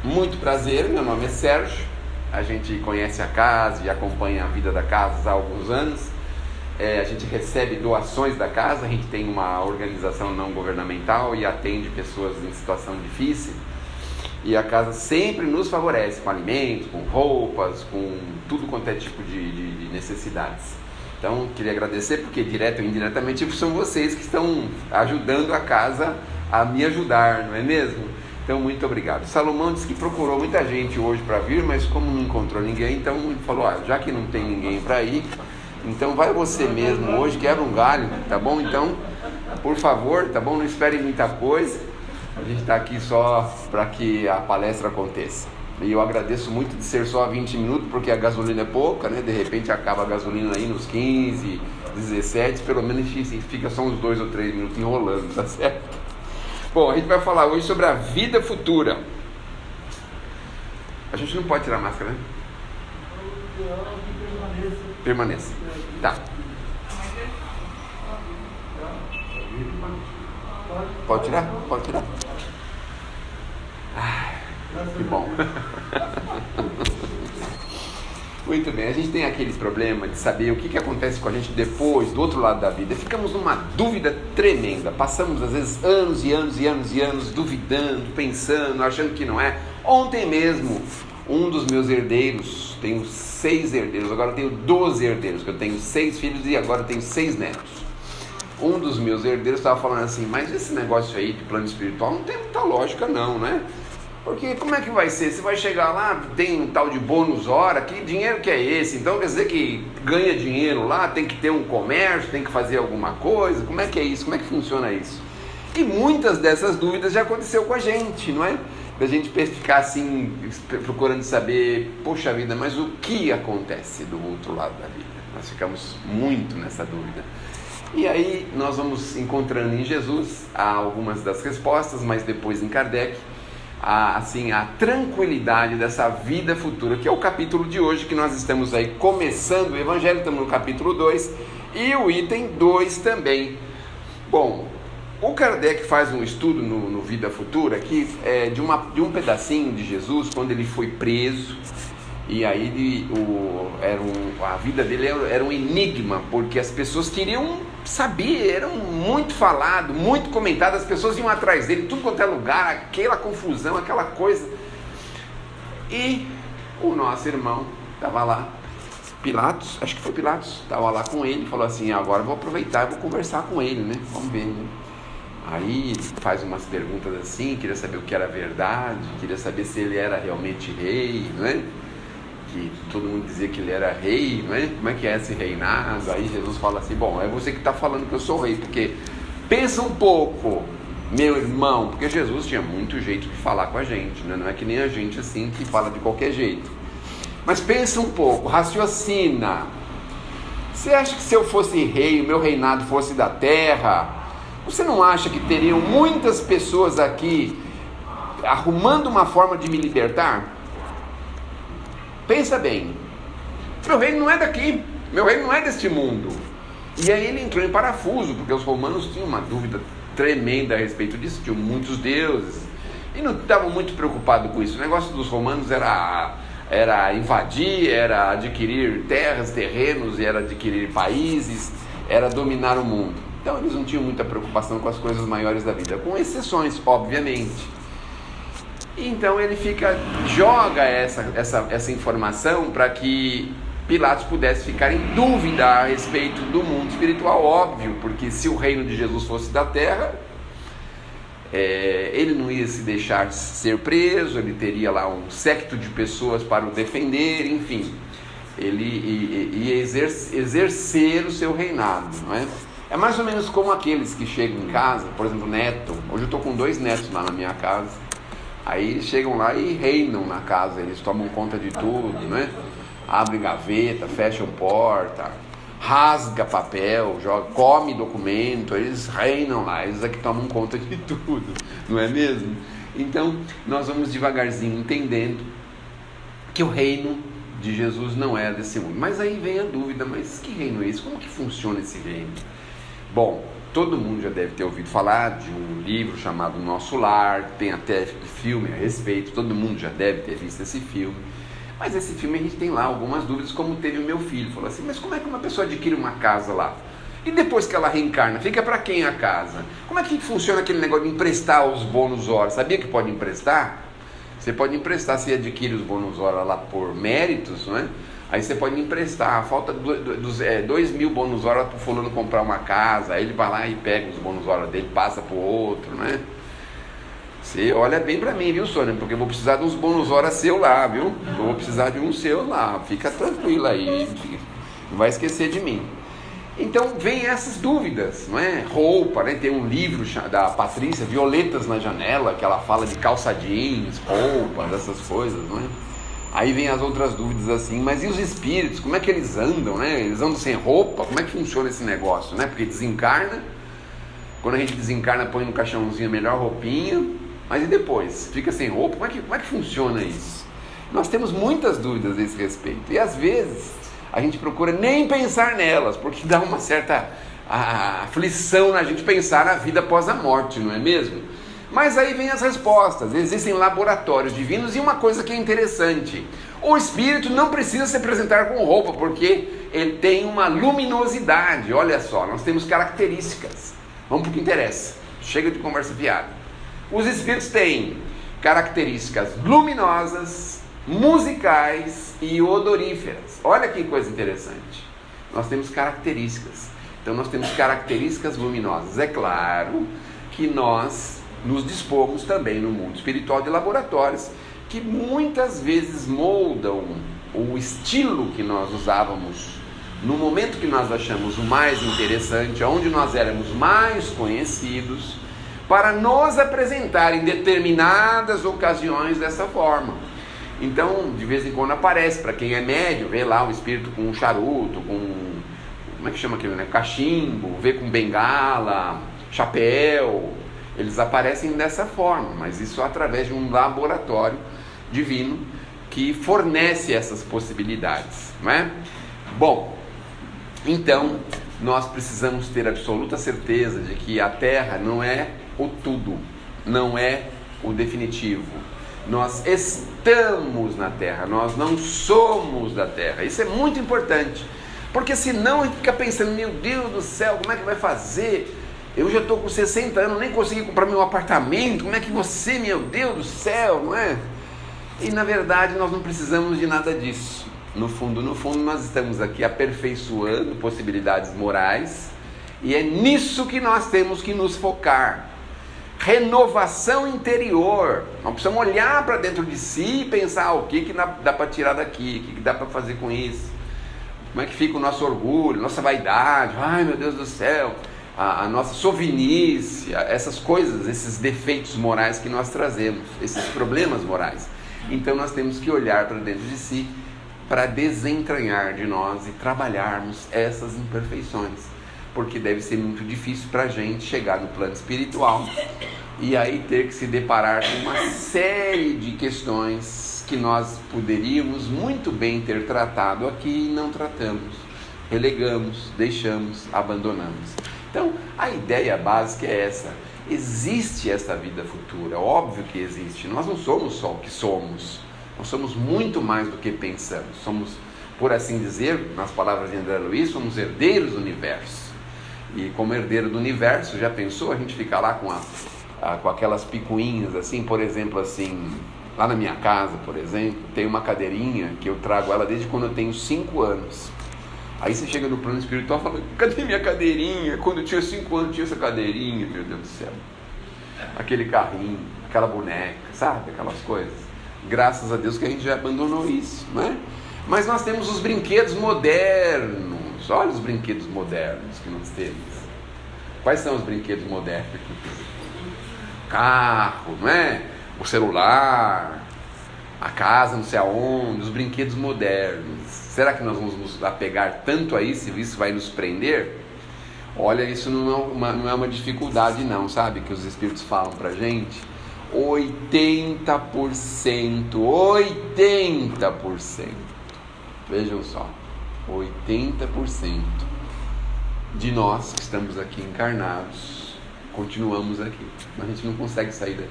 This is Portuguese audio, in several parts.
Muito prazer, meu nome é Sérgio. A gente conhece a casa e acompanha a vida da casa há alguns anos. A gente recebe doações da casa, a gente tem uma organização não governamental e atende pessoas em situação difícil. E a casa sempre nos favorece com alimentos, com roupas, com tudo quanto é tipo de necessidades. Então, queria agradecer porque direto ou indiretamente são vocês que estão ajudando a casa a me ajudar, não é mesmo? Então, muito obrigado. Salomão disse que procurou muita gente hoje para vir, mas como não encontrou ninguém, então ele falou, já que não tem ninguém para ir, então vai você mesmo hoje, quebra um galho, tá bom? Então, por favor, tá bom? Não espere muita coisa, a gente está aqui só para que a palestra aconteça. E eu agradeço muito de ser só 20 minutos, porque a gasolina é pouca, né? De repente acaba a gasolina aí nos 15, 17, pelo menos fica só uns 2 ou 3 minutos enrolando, tá certo? Bom, a gente vai falar hoje sobre a vida futura. A gente não pode tirar a máscara, né? Permaneça. Tá. Pode tirar? Pode tirar. Que bom. Muito bem, a gente tem aqueles problemas de saber o que acontece com a gente depois, do outro lado da vida. Ficamos numa dúvida tremenda. Passamos às vezes anos e anos e anos e anos duvidando, pensando, achando que não é. Ontem mesmo, um dos meus herdeiros, tenho 6 herdeiros, agora eu tenho 12 herdeiros, que eu tenho 6 filhos e agora eu tenho 6 netos. Um dos meus herdeiros estava falando assim, mas esse negócio aí de plano espiritual não tem muita lógica não, né? Porque como é que vai ser? Você vai chegar lá, tem um tal de bônus hora, que dinheiro que é esse? Então quer dizer que ganha dinheiro lá, tem que ter um comércio, tem que fazer alguma coisa? Como é que é isso? Como é que funciona isso? E muitas dessas dúvidas já aconteceu com a gente, não é? Da gente ficar assim, procurando saber, poxa vida, mas o que acontece do outro lado da vida? Nós ficamos muito nessa dúvida. E aí nós vamos encontrando em Jesus algumas das respostas, mas depois em Kardec, a tranquilidade dessa vida futura, que é o capítulo de hoje, que nós estamos aí começando o Evangelho, estamos no capítulo 2, e o item 2 também. Bom, o Kardec faz um estudo no Vida Futura, que é de um pedacinho de Jesus, quando ele foi preso, e aí a vida dele era um enigma, porque as pessoas queriam saber, era muito falado, muito comentado, as pessoas iam atrás dele, tudo quanto é lugar, aquela confusão, aquela coisa. E o nosso irmão estava lá, Pilatos, acho que foi Pilatos, estava lá com ele, falou assim, agora eu vou aproveitar e vou conversar com ele, né? Vamos ver, né? Aí faz umas perguntas assim, queria saber o que era verdade, queria saber se ele era realmente rei, né? Que todo mundo dizia que ele era rei, não é? Como é que é esse reinado? Aí Jesus fala assim, bom, é você que está falando que eu sou rei, porque pensa um pouco, meu irmão, porque Jesus tinha muito jeito de falar com a gente, né? Não é que nem a gente assim que fala de qualquer jeito, mas pensa um pouco, raciocina. Você acha que se eu fosse rei, o meu reinado fosse da terra, você não acha que teriam muitas pessoas aqui arrumando uma forma de me libertar? Pensa bem, meu reino não é daqui, meu reino não é deste mundo. E aí ele entrou em parafuso, porque os romanos tinham uma dúvida tremenda a respeito disso, tinham muitos deuses, e não estavam muito preocupados com isso. O negócio dos romanos era invadir, era adquirir terras, terrenos, era adquirir países, era dominar o mundo. Então eles não tinham muita preocupação com as coisas maiores da vida, com exceções, obviamente. Então ele joga essa informação para que Pilatos pudesse ficar em dúvida a respeito do mundo espiritual, óbvio, porque se o reino de Jesus fosse da terra, ele não ia se deixar ser preso, ele teria lá um séquito de pessoas para o defender, enfim, ele ia exercer o seu reinado, não é? É mais ou menos como aqueles que chegam em casa, por exemplo, neto, hoje eu estou com 2 netos lá na minha casa. Aí eles chegam lá e reinam na casa, eles tomam conta de tudo, né? Abrem gaveta, fecham porta, rasga papel, come documento, eles reinam lá, eles é que tomam conta de tudo, não é mesmo? Então, nós vamos devagarzinho entendendo que o reino de Jesus não é desse mundo. Mas aí vem a dúvida, mas que reino é esse? Como que funciona esse reino? Bom, todo mundo já deve ter ouvido falar de um livro chamado Nosso Lar, tem até filme a respeito, todo mundo já deve ter visto esse filme. Mas esse filme a gente tem lá algumas dúvidas, como teve o meu filho. Falou assim, mas como é que uma pessoa adquire uma casa lá? E depois que ela reencarna, fica para quem a casa? Como é que funciona aquele negócio de emprestar os bônus hora? Sabia que pode emprestar? Você pode emprestar, se adquire os bônus hora lá por méritos, não é? Aí você pode emprestar, falta 2.000 bônus hora para o fulano comprar uma casa, aí ele vai lá e pega os bônus hora dele, passa para o outro, né? Você olha bem para mim, viu, Sônia? Porque eu vou precisar de uns bônus hora seu lá, viu? Eu vou precisar de um seu lá, fica tranquila aí, não vai esquecer de mim. Então vem essas dúvidas, não é? Roupa, né? Tem um livro da Patrícia, Violetas na Janela, que ela fala de calça jeans, roupas, essas coisas, não é? Aí vem as outras dúvidas assim, mas e os espíritos, como é que eles andam, né? Eles andam sem roupa, como é que funciona esse negócio, né? Porque desencarna, quando a gente desencarna põe no caixãozinho a melhor roupinha, mas e depois? Fica sem roupa? Como é que funciona isso? Nós temos muitas dúvidas a esse respeito, e às vezes a gente procura nem pensar nelas, porque dá uma certa aflição na gente pensar na vida após a morte, não é mesmo? Mas aí vem as respostas. Existem laboratórios divinos e uma coisa que é interessante: o espírito não precisa se apresentar com roupa, porque ele tem uma luminosidade. Olha só, nós temos características. Vamos para o que interessa, chega de conversa fiada. Os espíritos têm características luminosas, musicais e odoríferas. Olha que coisa interessante. Nós temos características. Então nós temos características luminosas. É claro que nós nos dispomos também no mundo espiritual de laboratórios que muitas vezes moldam o estilo que nós usávamos no momento que nós achamos o mais interessante, onde nós éramos mais conhecidos, para nos apresentar em determinadas ocasiões dessa forma. Então, de vez em quando aparece, para quem é médio, vê lá um espírito com um charuto, com, como é que chama aquilo, né? Cachimbo, vê com bengala, chapéu. Eles aparecem dessa forma, mas isso através de um laboratório divino que fornece essas possibilidades, não é? Bom, então nós precisamos ter absoluta certeza de que a Terra não é o tudo, não é o definitivo. Nós estamos na Terra, nós não somos da Terra. Isso é muito importante, porque senão a gente fica pensando, meu Deus do céu, como é que vai fazer? Eu já estou com 60 anos, nem consegui comprar meu apartamento, como é que você, meu Deus do céu, não é? E na verdade nós não precisamos de nada disso. No fundo, nós estamos aqui aperfeiçoando possibilidades morais, e é nisso que nós temos que nos focar. Renovação interior. Nós precisamos olhar para dentro de si e pensar o que dá para tirar daqui, o que dá para fazer com isso, como é que fica o nosso orgulho, nossa vaidade, ai meu Deus do céu, a nossa sovinice, essas coisas, esses defeitos morais que nós trazemos, esses problemas morais. Então nós temos que olhar para dentro de si para desentranhar de nós e trabalharmos essas imperfeições, porque deve ser muito difícil para a gente chegar no plano espiritual e aí ter que se deparar com uma série de questões que nós poderíamos muito bem ter tratado aqui e não tratamos, relegamos, deixamos, abandonamos. Então a ideia básica é essa: existe essa vida futura, óbvio que existe. Nós não somos só o que somos, nós somos muito mais do que pensamos. Somos, por assim dizer, nas palavras de André Luiz, somos herdeiros do universo. E como herdeiro do universo, já pensou a gente ficar lá com aquelas picuinhas assim, por exemplo, assim, lá na minha casa, por exemplo, tem uma cadeirinha que eu trago ela desde quando eu tenho 5 anos. Aí você chega no plano espiritual e fala, cadê minha cadeirinha? Quando eu tinha 5 anos tinha essa cadeirinha, meu Deus do céu. Aquele carrinho, aquela boneca, sabe? Aquelas coisas. Graças a Deus que a gente já abandonou isso, não é? Mas nós temos os brinquedos modernos. Olha os brinquedos modernos que nós temos. Quais são os brinquedos modernos? Carro, não é? O celular, a casa não sei aonde, os brinquedos modernos. Será que nós vamos nos apegar tanto a isso e isso vai nos prender? Olha, isso não é uma dificuldade não, sabe? Que os espíritos falam pra gente. 80%. Vejam só, 80% de nós que estamos aqui encarnados, continuamos aqui, mas a gente não consegue sair daqui.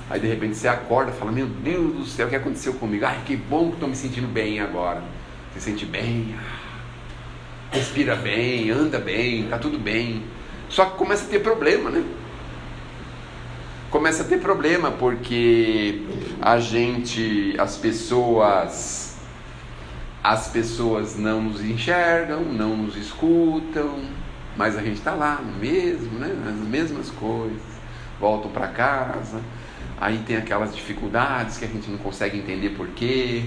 Aí de repente você acorda e fala, meu Deus do céu, o que aconteceu comigo? Ai, que bom que estou me sentindo bem agora. Se sente bem, respira bem, anda bem, está tudo bem. Só que começa a ter problema, né? Começa a ter problema porque as pessoas não nos enxergam, não nos escutam, mas a gente está lá no mesmo, né? As mesmas coisas, voltam para casa, aí tem aquelas dificuldades que a gente não consegue entender porquê.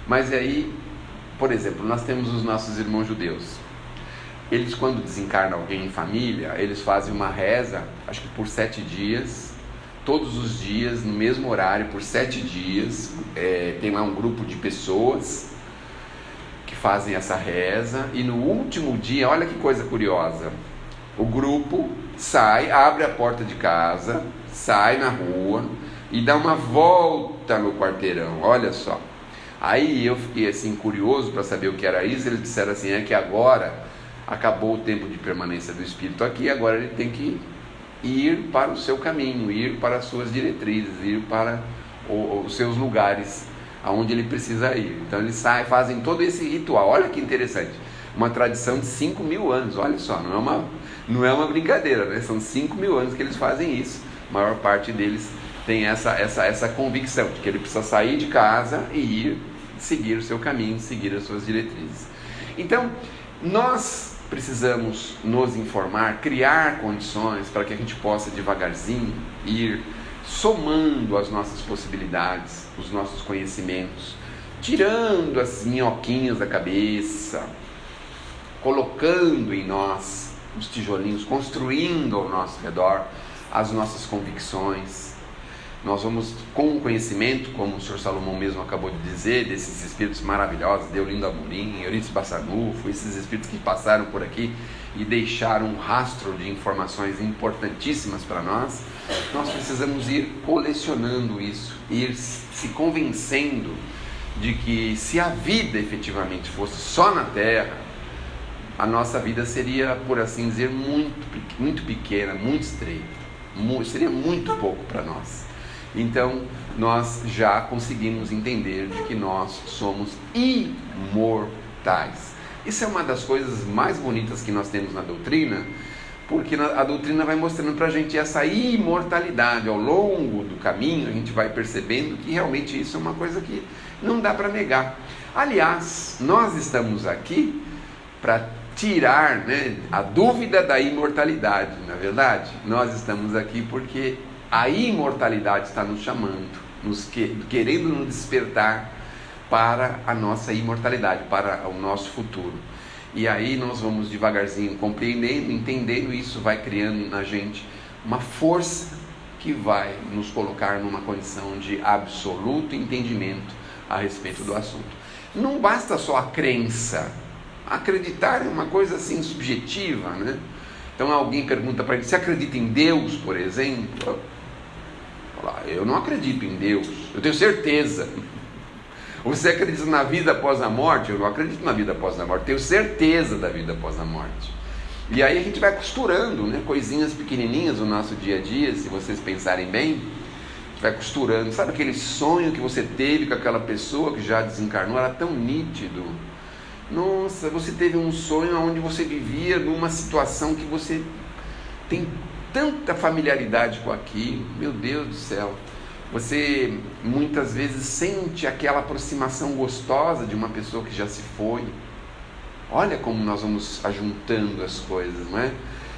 Mas aí, por exemplo, nós temos os nossos irmãos judeus. Eles, quando desencarna alguém em família, eles fazem uma reza, acho que por 7 dias, todos os dias, no mesmo horário, por 7 dias, tem lá um grupo de pessoas que fazem essa reza, e no último dia, olha que coisa curiosa, o grupo sai, abre a porta de casa, sai na rua e dá uma volta no quarteirão, olha só. Aí eu fiquei assim curioso para saber o que era isso. Eles disseram assim, é que agora acabou o tempo de permanência do espírito aqui, agora ele tem que ir para o seu caminho, ir para as suas diretrizes, ir para os seus lugares aonde ele precisa ir. Então eles saem, fazem todo esse ritual. Olha que interessante, uma tradição de 5.000 anos, olha só, não é uma brincadeira, né? São 5.000 anos que eles fazem isso. A maior parte deles tem essa convicção de que ele precisa sair de casa e ir seguir o seu caminho, seguir as suas diretrizes. Então nós precisamos nos informar, criar condições para que a gente possa devagarzinho ir somando as nossas possibilidades, os nossos conhecimentos, tirando as minhoquinhas da cabeça, colocando em nós os tijolinhos, construindo ao nosso redor as nossas convicções. Nós vamos, com o conhecimento, como o Sr. Salomão mesmo acabou de dizer, desses espíritos maravilhosos, Deolindo Amorim, Eurípides Bassanufo, esses espíritos que passaram por aqui e deixaram um rastro de informações importantíssimas para nós, nós precisamos ir colecionando isso, ir se convencendo de que se a vida efetivamente fosse só na Terra, a nossa vida seria, por assim dizer, muito pequena, muito estreita, seria muito pouco para nós. Então, nós já conseguimos entender de que nós somos imortais. Isso é uma das coisas mais bonitas que nós temos na doutrina, porque a doutrina vai mostrando para a gente essa imortalidade. Ao longo do caminho, a gente vai percebendo que realmente isso é uma coisa que não dá para negar. Aliás, nós estamos aqui para tirar, né, a dúvida da imortalidade, na verdade. Nós estamos aqui porque a imortalidade está nos chamando, querendo nos despertar para a nossa imortalidade, para o nosso futuro. E aí nós vamos devagarzinho compreendendo, entendendo isso, vai criando na gente uma força que vai nos colocar numa condição de absoluto entendimento a respeito do assunto. Não basta só a crença. Acreditar é uma coisa assim subjetiva, né? Então alguém pergunta para ele, você acredita em Deus, por exemplo? Eu não acredito em Deus, eu tenho certeza. Você acredita na vida após a morte? Eu não acredito na vida após a morte, tenho certeza da vida após a morte. E aí a gente vai costurando, né, coisinhas pequenininhas no nosso dia a dia, se vocês pensarem bem, a gente vai costurando. Sabe aquele sonho que você teve com aquela pessoa que já desencarnou, era tão nítido. Nossa, você teve um sonho onde você vivia numa situação que você tem tanta familiaridade com aquilo, meu Deus do céu. Você muitas vezes sente aquela aproximação gostosa de uma pessoa que já se foi. Olha como nós vamos ajuntando as coisas, não é?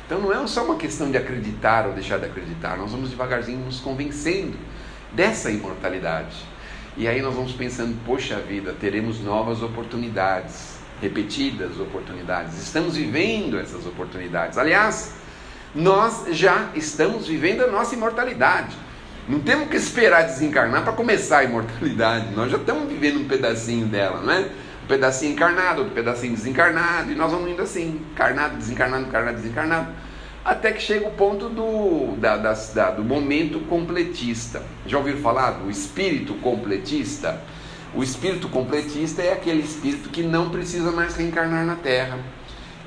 Então não é só uma questão de acreditar ou deixar de acreditar, nós vamos devagarzinho nos convencendo dessa imortalidade. E aí nós vamos pensando, poxa vida, teremos novas oportunidades, repetidas oportunidades, estamos vivendo essas oportunidades. Aliás, nós já estamos vivendo a nossa imortalidade. Não temos que esperar desencarnar para começar a imortalidade. Nós já estamos vivendo um pedacinho dela, não é? Um pedacinho encarnado, outro pedacinho desencarnado, e nós vamos indo assim, encarnado, desencarnado, até que chega o ponto do momento completista. Já ouviram falar do espírito completista? O espírito completista é aquele espírito que não precisa mais reencarnar na Terra.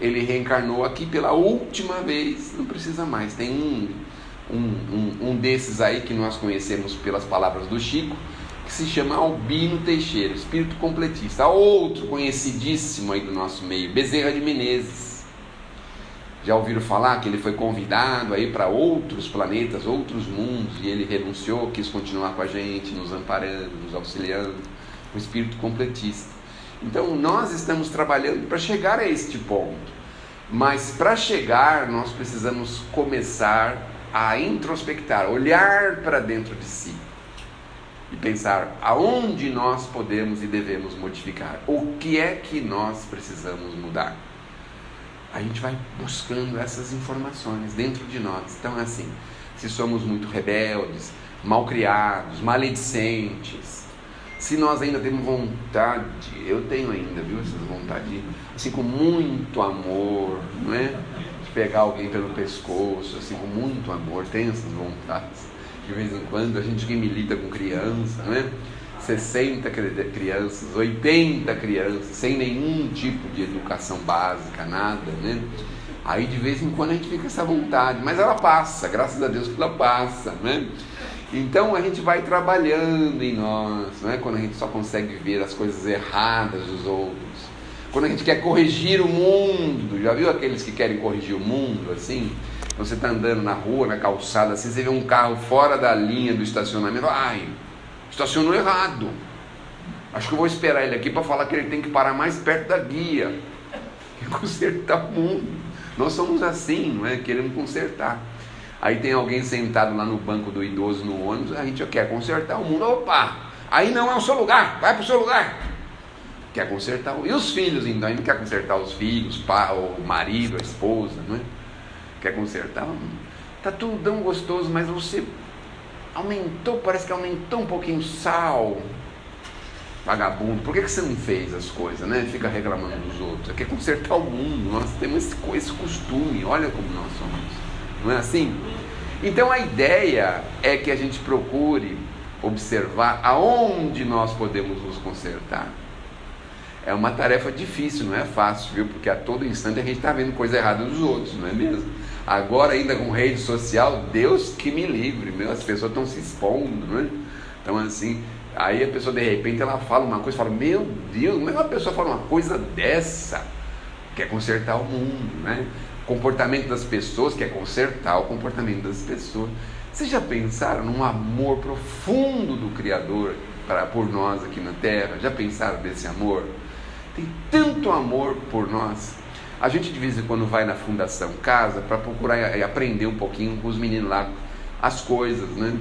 ele reencarnou aqui pela última vez, não precisa mais. Tem um desses aí que nós conhecemos pelas palavras do Chico, que se chama Albino Teixeira, espírito completista. Outro conhecidíssimo aí do nosso meio, Bezerra de Menezes. Já ouviram falar que ele foi convidado aí para outros planetas, outros mundos, e ele renunciou, quis continuar com a gente, nos amparando, nos auxiliando, um espírito completista. Então nós estamos trabalhando para chegar a este ponto, mas para chegar nós precisamos começar a introspectar, olhar para dentro de si e pensar aonde nós podemos e devemos modificar, o que é que nós precisamos mudar. A gente vai buscando essas informações dentro de nós. Então é assim, se somos muito rebeldes, malcriados, maledicentes, se nós ainda temos vontade, eu tenho ainda, viu, essas vontades, assim, com muito amor, não é? De pegar alguém pelo pescoço, assim, com muito amor, tem essas vontades. De vez em quando, a gente que milita com criança, não é? 60 crianças, 80 crianças, sem nenhum tipo de educação básica, nada, né? Aí de vez em quando a gente fica com essa vontade, mas ela passa, graças a Deus que ela passa, né? Então a gente vai trabalhando em nós, não é? Quando a gente só consegue ver as coisas erradas dos outros, quando a gente quer corrigir o mundo, já viu aqueles que querem corrigir o mundo, assim? Então você está andando na rua, na calçada, assim, você vê um carro fora da linha do estacionamento, ai, estacionou errado, acho que eu vou esperar ele aqui para falar que ele tem que parar mais perto da guia, quer consertar o mundo. Nós somos assim, não é? Queremos consertar. Aí tem alguém sentado lá no banco do idoso no ônibus, a gente quer consertar o mundo, opa, aí não é o seu lugar, vai para o seu lugar. Quer consertar, e os filhos então, a gente quer consertar os filhos, o marido, a esposa, não é? Quer consertar, tá tudo tão gostoso, mas você aumentou, parece que aumentou um pouquinho o sal, vagabundo, por que você não fez as coisas, né? Fica reclamando dos outros, quer consertar o mundo, nós temos esse costume, olha como nós somos, não é assim? Então a ideia é que a gente procure observar aonde nós podemos nos consertar. É uma tarefa difícil, não é fácil, viu? Porque a todo instante a gente está vendo coisa errada dos outros, não é mesmo? Agora ainda com rede social, Deus que me livre, meu, as pessoas estão se expondo, não é? Então assim, aí a pessoa de repente ela fala uma coisa, fala, meu Deus, como é que uma pessoa fala uma coisa dessa? Quer consertar o mundo, né? O comportamento das pessoas, quer consertar o comportamento das pessoas. Vocês já pensaram num amor profundo do Criador por nós aqui na Terra? Já pensaram desse amor? Tem tanto amor por nós. A gente de vez em quando vai na Fundação Casa para procurar aprender um pouquinho com os meninos lá as coisas, né?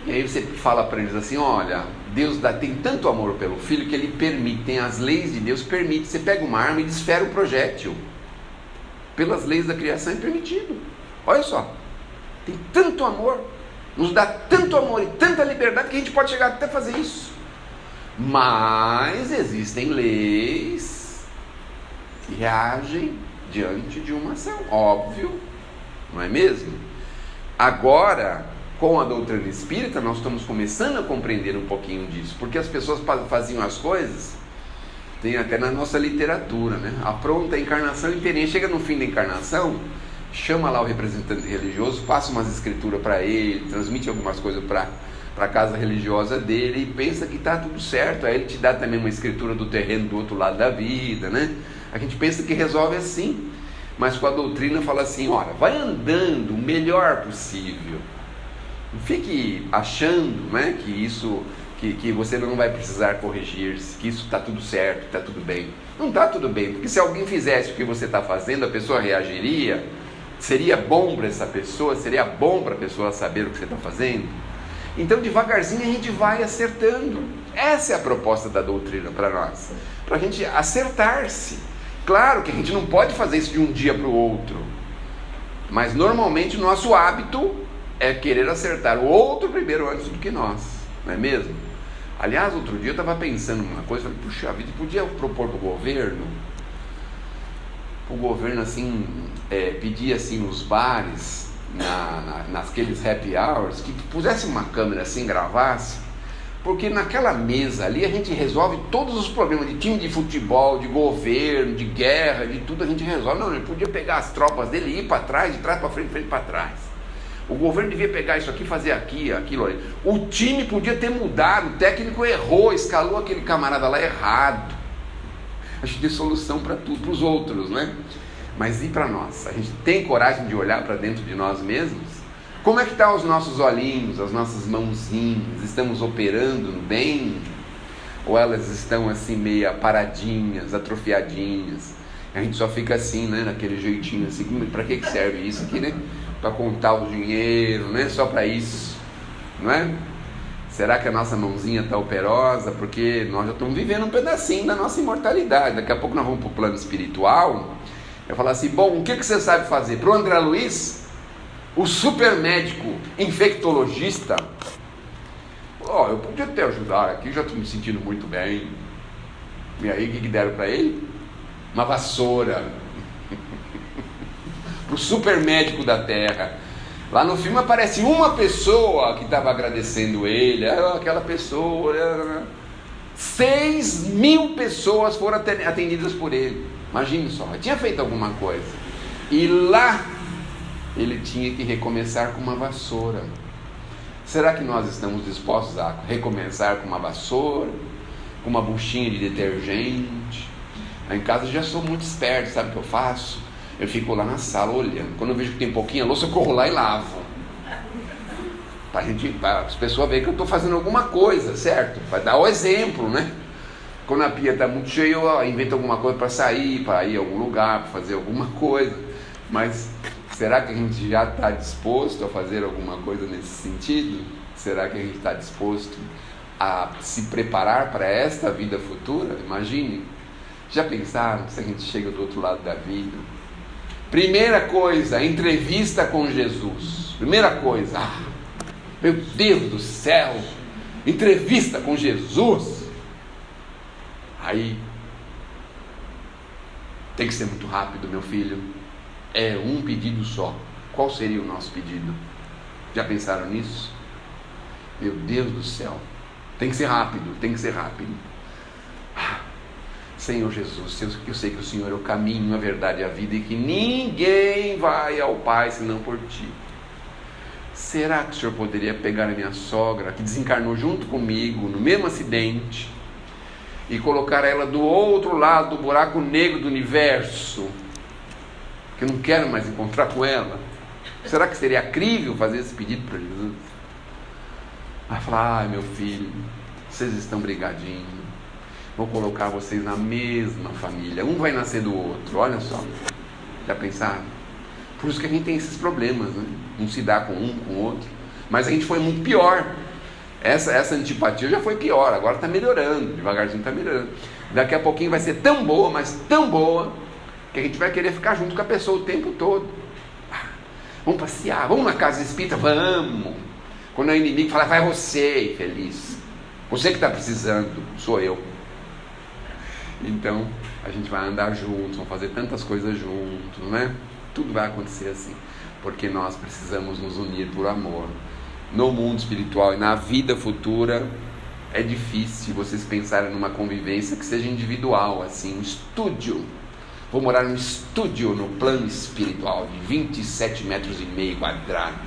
E aí você fala para eles assim, olha, Deus tem tanto amor pelo filho que ele permite, tem as leis de Deus, permite, você pega uma arma e desfera um projétil. Pelas leis da criação é permitido. Olha só, tem tanto amor, nos dá tanto amor e tanta liberdade que a gente pode chegar até fazer isso. Mas existem leis que reagem diante de uma ação, óbvio, não é mesmo? Agora, com a doutrina espírita, nós estamos começando a compreender um pouquinho disso, porque as pessoas faziam as coisas, tem até na nossa literatura, né? Apronta a encarnação inteirinha, chega no fim da encarnação, chama lá o representante religioso, passa umas escrituras para ele, transmite algumas coisas para a casa religiosa dele e pensa que está tudo certo. Aí ele te dá também uma escritura do terreno do outro lado da vida, né? A gente pensa que resolve assim, mas com a doutrina fala assim, olha, vai andando o melhor possível, não fique achando, né, que isso, que você não vai precisar corrigir-se, que isso está tudo certo, está tudo bem. Não está tudo bem, porque se alguém fizesse o que você está fazendo, a pessoa reagiria. Seria bom para essa pessoa, seria bom para a pessoa saber o que você está fazendo. Então devagarzinho a gente vai acertando. Essa é a proposta da doutrina para nós, para a gente acertar-se. Claro que a gente não pode fazer isso de um dia para o outro, mas normalmente o nosso hábito é querer acertar o outro primeiro antes do que nós, não é mesmo? Aliás, outro dia eu estava pensando numa coisa, falei, puxa vida, podia propor para o governo assim, pedir assim nos bares, naqueles happy hours, que pusesse uma câmera assim, gravasse, Porque naquela mesa ali a gente resolve todos os problemas de time de futebol, de governo, de guerra, de tudo a gente resolve. Não, ele podia pegar as tropas dele e ir para trás, de trás para frente, frente para trás. O governo devia pegar isso aqui, fazer aqui, aquilo ali. O time podia ter mudado, o técnico errou, escalou aquele camarada lá errado. A gente tem solução para tudo, para os outros, né? Mas e para nós? A gente tem coragem de olhar para dentro de nós mesmos? Como é que estão os nossos olhinhos, as nossas mãozinhas? Estamos operando bem? Ou elas estão assim meio paradinhas, atrofiadinhas? A gente só fica assim, né? Naquele jeitinho assim. Para que serve isso aqui, né? Para contar o dinheiro, né? Só para isso, não é? Será que a nossa mãozinha está operosa? Porque nós já estamos vivendo um pedacinho da nossa imortalidade. Daqui a pouco nós vamos para o plano espiritual. Eu falo assim, bom, o que você sabe fazer? Para o André Luiz, o super médico infectologista, eu podia te ajudar aqui, já estou me sentindo muito bem. E aí, o que deram para ele? Uma vassoura. Para o super médico da terra. Lá no filme aparece uma pessoa que estava agradecendo ele, aquela pessoa, 6.000 pessoas foram atendidas por ele, imagine só, ele tinha feito alguma coisa, e lá ele tinha que recomeçar com uma vassoura. Será que nós estamos dispostos a recomeçar com uma vassoura, com uma buchinha de detergente? Lá em casa eu já sou muito esperto, sabe o que eu faço? Eu fico lá na sala olhando. Quando eu vejo que tem pouquinha louça, eu corro lá e lavo. Para as pessoas verem que eu estou fazendo alguma coisa, certo? Para dar o exemplo, né? Quando a pia está muito cheia, eu invento alguma coisa para sair, para ir a algum lugar, para fazer alguma coisa. Mas será que a gente já está disposto a fazer alguma coisa nesse sentido? Será que a gente está disposto a se preparar para esta vida futura? Imagine. Já pensaram se a gente chega do outro lado da vida? Primeira coisa, entrevista com Jesus. Primeira coisa, meu Deus do céu, entrevista com Jesus. Aí, tem que ser muito rápido, meu filho. É um pedido só. Qual seria o nosso pedido? Já pensaram nisso? Meu Deus do céu, tem que ser rápido, tem que ser rápido. Senhor Jesus, eu sei que o Senhor é o caminho, a verdade e a vida, e que ninguém vai ao Pai senão por Ti. Será que o Senhor poderia pegar a minha sogra, que desencarnou junto comigo, no mesmo acidente, e colocar ela do outro lado do buraco negro do universo, que eu não quero mais encontrar com ela? Será que seria crível fazer esse pedido para Jesus? Vai falar, meu filho, vocês estão brigadinhos. Vou colocar vocês na mesma família. Um vai nascer do outro. Olha só. Já pensaram? Por isso que a gente tem esses problemas, né? Não se dá com um, com o outro. Mas a gente foi muito pior. Essa antipatia já foi pior. Agora está melhorando. Devagarzinho está melhorando. Daqui a pouquinho vai ser tão boa, mas tão boa, que a gente vai querer ficar junto com a pessoa o tempo todo. Vamos passear. Vamos na casa espírita? Vamos. Quando é inimigo, fala, vai você, infeliz. Você que está precisando. Sou eu. Então, a gente vai andar juntos, vamos fazer tantas coisas juntos, né? Tudo vai acontecer assim, porque nós precisamos nos unir por amor. No mundo espiritual e na vida futura, é difícil vocês pensarem numa convivência que seja individual, assim, um estúdio. Vou morar num estúdio no plano espiritual, de 27,5 metros quadrados.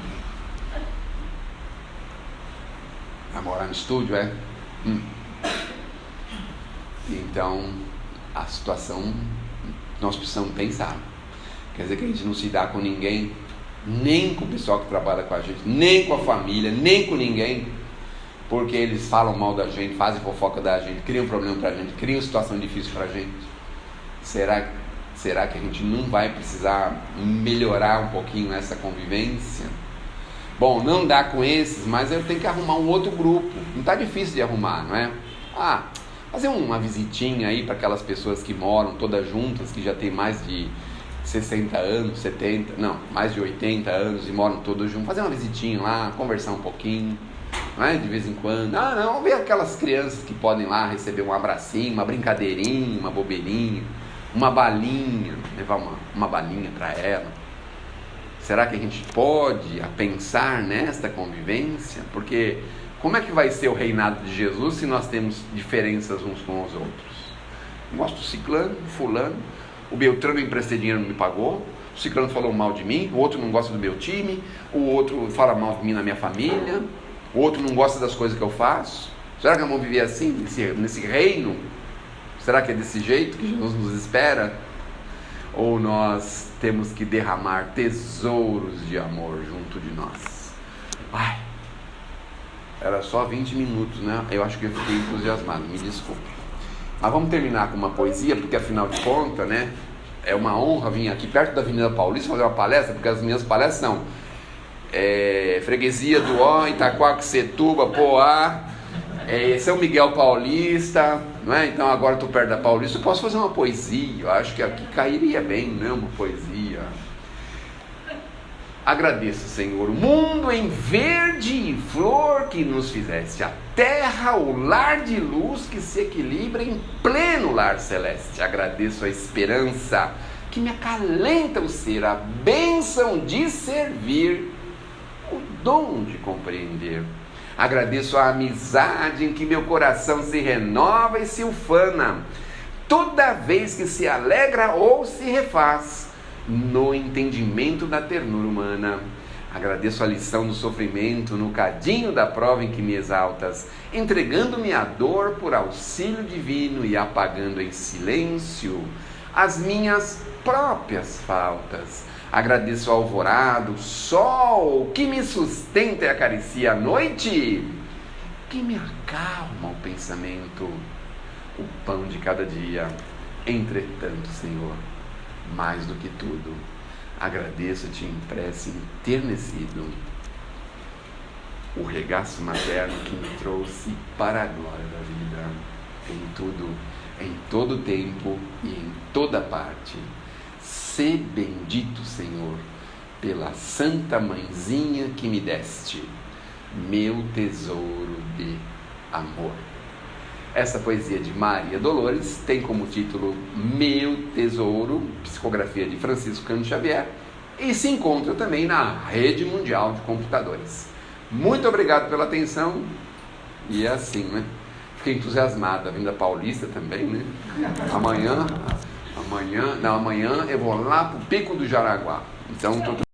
Vai morar no estúdio, é? Então, a situação, nós precisamos pensar. Quer dizer que a gente não se dá com ninguém, nem com o pessoal que trabalha com a gente, nem com a família, nem com ninguém, porque eles falam mal da gente, fazem fofoca da gente, criam problema pra gente, criam situação difícil pra gente. Será que a gente não vai precisar melhorar um pouquinho essa convivência? Bom, não dá com esses, mas eu tenho que arrumar um outro grupo. Não está difícil de arrumar, não é? Fazer uma visitinha aí para aquelas pessoas que moram todas juntas, que já tem mais de 60 anos, 70, não, mais de 80 anos e moram todas juntas. Fazer uma visitinha lá, conversar um pouquinho, não é? De vez em quando. Não, ver aquelas crianças que podem lá receber um abracinho, uma brincadeirinha, uma bobeirinha, uma balinha, levar uma balinha para ela. Será que a gente pode pensar nesta convivência? Porque Como é que vai ser o reinado de Jesus se nós temos diferenças uns com os outros? Eu gosto do ciclano, fulano, o Beltrano eu emprestei dinheiro não me pagou, o ciclano falou mal de mim, o outro não gosta do meu time, o outro fala mal de mim na minha família, o outro não gosta das coisas que eu faço. Será que nós vamos viver assim, nesse reino? Será que é desse jeito que Jesus nos espera? Ou nós temos que derramar tesouros de amor junto de nós? Ai, era só 20 minutos, né? Eu acho que eu fiquei entusiasmado, me desculpe. Mas vamos terminar com uma poesia, porque afinal de contas, né? É uma honra vir aqui perto da Avenida Paulista fazer uma palestra, porque as minhas palestras são Freguesia do Ó, Itaquaquecetuba, Poá, São Miguel Paulista, não é? Então agora estou perto da Paulista, eu posso fazer uma poesia, eu acho que aqui cairia bem, não é? Uma poesia. Agradeço, Senhor, o mundo em verde e flor que nos fizeste, a terra, o lar de luz que se equilibra em pleno lar celeste. Agradeço a esperança que me acalenta o ser, a bênção de servir, o dom de compreender. Agradeço a amizade em que meu coração se renova e se ufana, toda vez que se alegra ou se refaz no entendimento da ternura humana. Agradeço a lição do sofrimento no cadinho da prova em que me exaltas, entregando-me a dor por auxílio divino e apagando em silêncio as minhas próprias faltas. Agradeço ao alvorado, sol que me sustenta e acaricia a noite, que me acalma o pensamento, o pão de cada dia. Entretanto, Senhor, mais do que tudo, agradeço-te em prece enternecido o regaço materno que me trouxe para a glória da vida, em tudo, em todo tempo e em toda parte. Sê bendito, Senhor, pela Santa Mãezinha que me deste, meu tesouro de amor. Essa poesia de Maria Dolores tem como título Meu Tesouro, psicografia de Francisco Cândido Xavier, e se encontra também na Rede Mundial de Computadores. Muito obrigado pela atenção, e é assim, né? Fiquei entusiasmado, a Vinda Paulista também, né? Amanhã eu vou lá pro Pico do Jaraguá, então estou